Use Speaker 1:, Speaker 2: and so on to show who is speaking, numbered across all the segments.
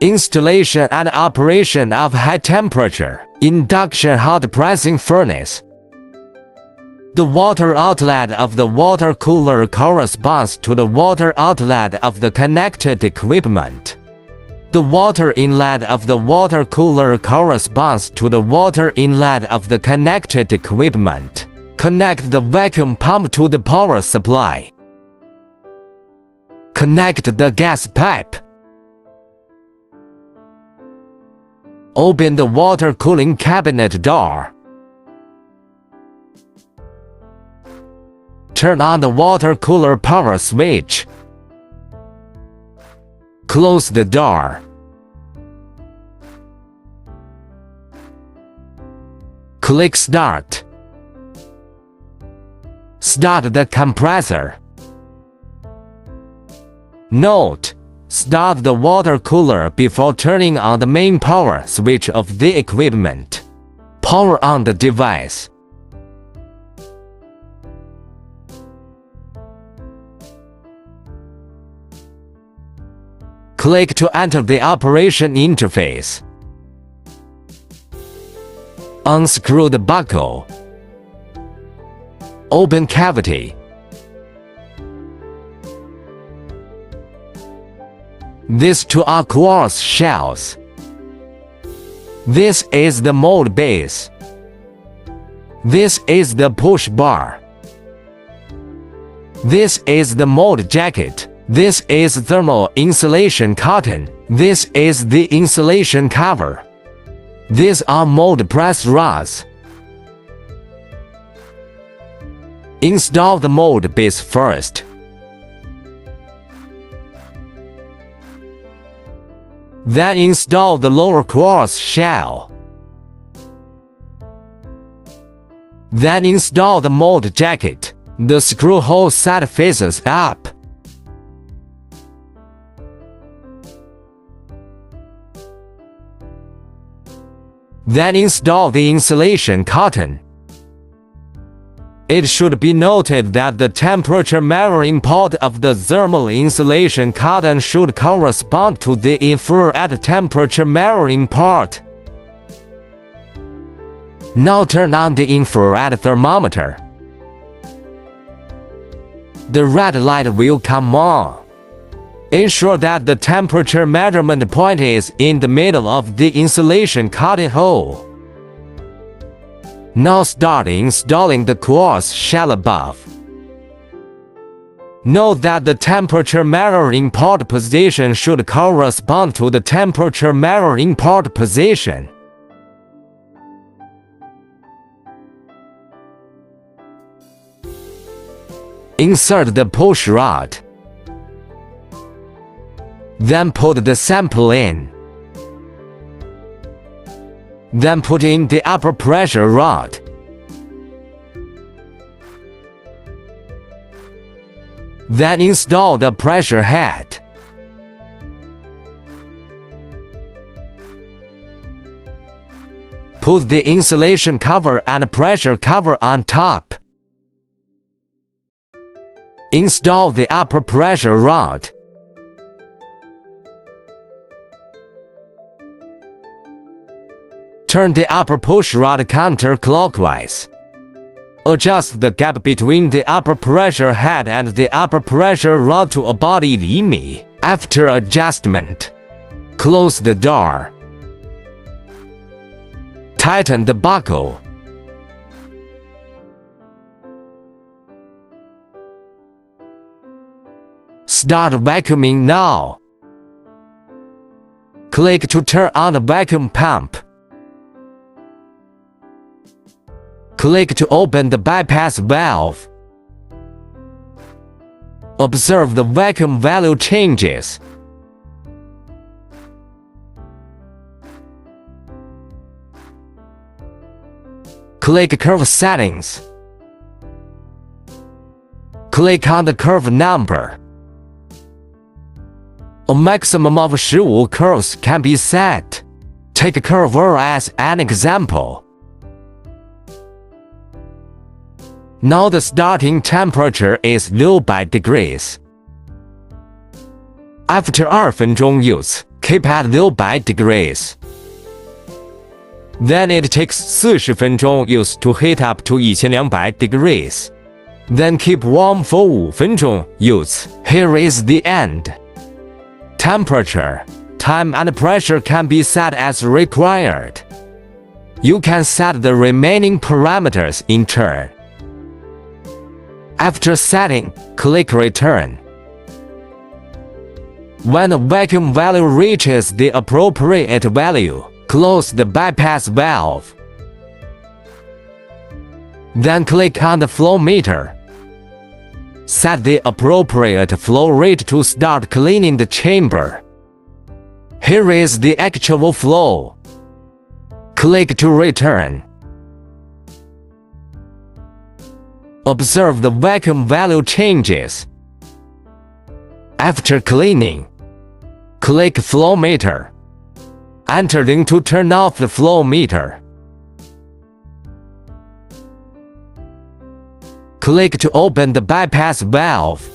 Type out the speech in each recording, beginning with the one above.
Speaker 1: Installation and operation of high-temperature induction hot pressing furnace. The water outlet of the water cooler corresponds to the water outlet of the connected equipment. The water inlet of the water cooler corresponds to the water inlet of the connected equipment. Connect the vacuum pump to the power supply. Connect the gas pipe. Open the water cooling cabinet door. Turn on the water cooler power switch. Close the door. Click Start. Start the compressor. Note: start the water cooler before turning on the main power switch of the equipment. Power on the device. Click to enter the operation interface. Unscrew the buckle. Open cavity. These two are quartz shells. This is the mold base. This is the push bar. This is the mold jacket. This is thermal insulation cotton. This is the insulation cover. These are mold press rods. Install the mold base first. Then install the lower quartz shell. Then install the mold jacket. The screw hole set faces up. Then install the insulation cotton. It should be noted that the temperature measuring port of the thermal insulation cotton should correspond to the infrared temperature measuring port. Now turn on the infrared thermometer. The red light will come on. Ensure that the temperature measurement point is in the middle of the insulation cotton hole. Now start installing the quartz shell above. Note that the temperature measuring port position should correspond to the temperature measuring port position. Insert the push rod. Then put the sample in. Then put in the upper pressure rod. Then install the pressure head. Put the insulation cover and pressure cover on top. Install the upper pressure rod. Turn the upper push rod counterclockwise. Adjust the gap between the upper pressure head and the upper pressure rod to about 8 mm. After adjustment, close the door. Tighten the buckle. Start vacuuming now. Click to turn on the vacuum pump. Click to open the bypass valve. Observe the vacuum value changes. Click Curve Settings. Click on the curve number. A maximum of 15 curves can be set. Take curve R as an example. Now the starting temperature is low by degrees. After 2分钟 use, Keep at 600 degrees. Then it takes 40 分钟 use to heat up to 1200 degrees. Then keep warm for 5分钟 use. Here is the end. Temperature, time and pressure can be set as required. You can set the remaining parameters in turn. After setting, click Return. When the vacuum value reaches the appropriate value, close the bypass valve. Then click on the flow meter. Set the appropriate flow rate to start cleaning the chamber. Here is the actual flow. Click to return. Observe the vacuum value changes. After cleaning, click flow meter. Enter link to turn off the flow meter. Click to open the bypass valve.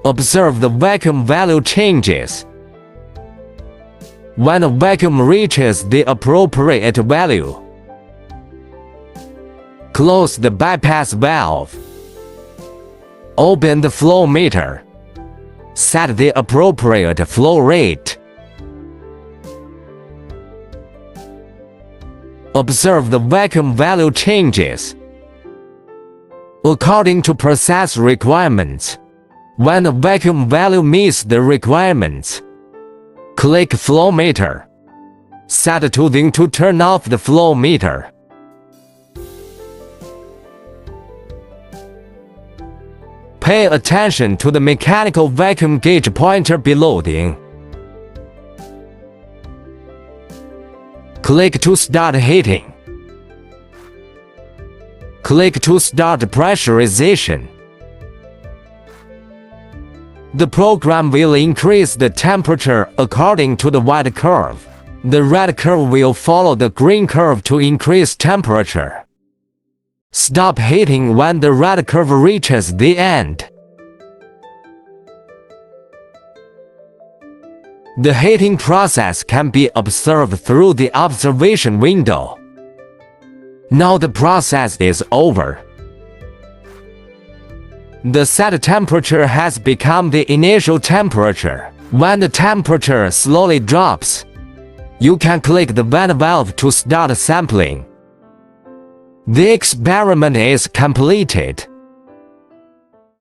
Speaker 1: Observe the vacuum value changes. When the vacuum reaches the appropriate value, close the bypass valve. Open the flow meter. Set the appropriate flow rate. Observe the vacuum value changes according to process requirements. When the vacuum value meets the requirements, click flow meter. Set to link to turn off the flow meter. Pay attention to the mechanical vacuum gauge pointer below Ding. Click to start heating. Click to start pressurization. The program will increase the temperature according to the white curve. The red curve will follow the green curve to increase temperature. Stop heating when the red curve reaches the end. The heating process can be observed through the observation window. Now the process is over. The set temperature has become the initial temperature. When the temperature slowly drops, you can click the vent valve to start sampling. The experiment is completed.